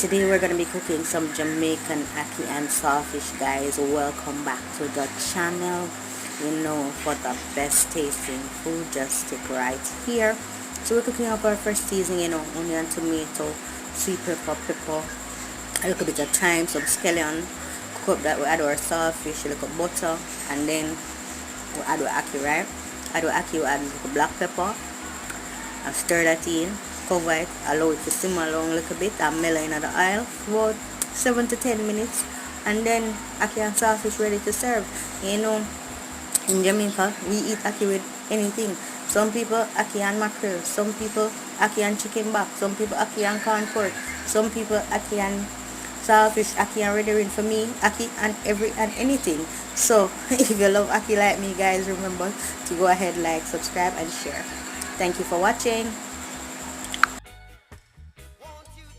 Today we're gonna be cooking some Jamaican ackee and saltfish, guys. Welcome back to the channel. For the best tasting food, just stick right here. So we're cooking up our first seasoning, onion, tomato, sweet pepper, a little bit of thyme, some scallion. Cook up that. We add our saltfish, a little butter, and then we add our ackee, right? Add our ackee, we add a little black pepper and stir that in. Cover it, allow it to simmer along a little bit and mellow in the oil for about 7 to 10 minutes, and then ackee and saltfish ready to serve. In Jamaica we eat ackee with anything. Some people ackee and mackerel, some people ackee and chicken back, some people ackee and corn pork, some people ackee and saltfish, ackee and red herring. For me, ackee and anything. So if you love ackee like me, guys, remember to go ahead, like, subscribe and share. Thank you for watching.